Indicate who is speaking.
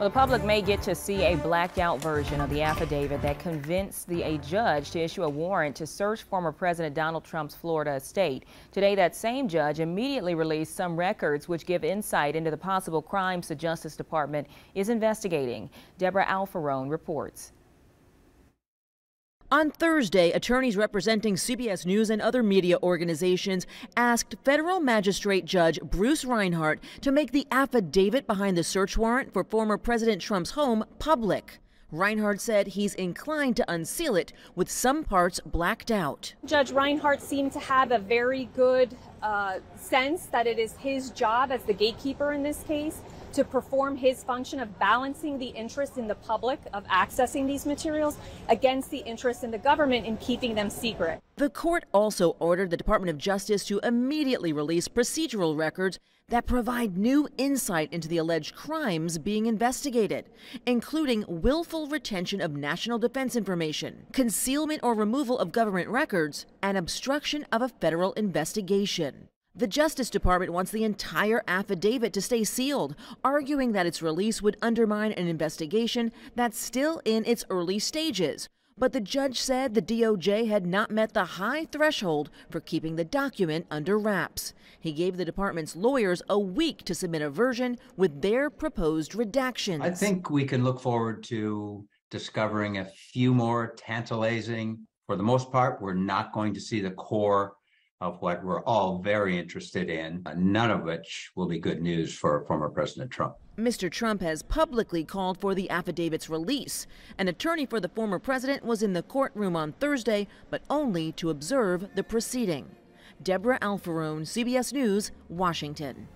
Speaker 1: Well, the public may get to see a blacked out version of the affidavit that convinced a judge to issue a warrant to search former President Donald Trump's Florida estate. Today, that same judge immediately released some records which give insight into the possible crimes the Justice Department is investigating. Deborah Alfarone reports.
Speaker 2: On Thursday, attorneys representing CBS News and other media organizations asked federal magistrate Judge Bruce Reinhart to make the affidavit behind the search warrant for former President Trump's home public. Reinhart said he's inclined to unseal it with some parts blacked out.
Speaker 3: Judge Reinhart seemed to have a very good sense that it is his job as the gatekeeper in this case to perform his function of balancing the interest in the public of accessing these materials against the interest in the government in keeping them secret.
Speaker 2: The court also ordered the Department of Justice to immediately release procedural records that provide new insight into the alleged crimes being investigated, including willful retention of national defense information, concealment or removal of government records, and obstruction of a federal investigation. The Justice Department wants the entire affidavit to stay sealed, arguing that its release would undermine an investigation that's still in its early stages. But the judge said the DOJ had not met the high threshold for keeping the document under wraps. He gave the department's lawyers a week to submit a version with their proposed redactions.
Speaker 4: I think we can look forward to discovering a few more tantalizing. For the most part, we're not going to see the core of what we're all very interested in, none of which will be good news for former President Trump.
Speaker 2: Mr. Trump has publicly called for the affidavit's release. An attorney for the former president was in the courtroom on Thursday, but only to observe the proceeding. Deborah Alfarone, CBS News, Washington.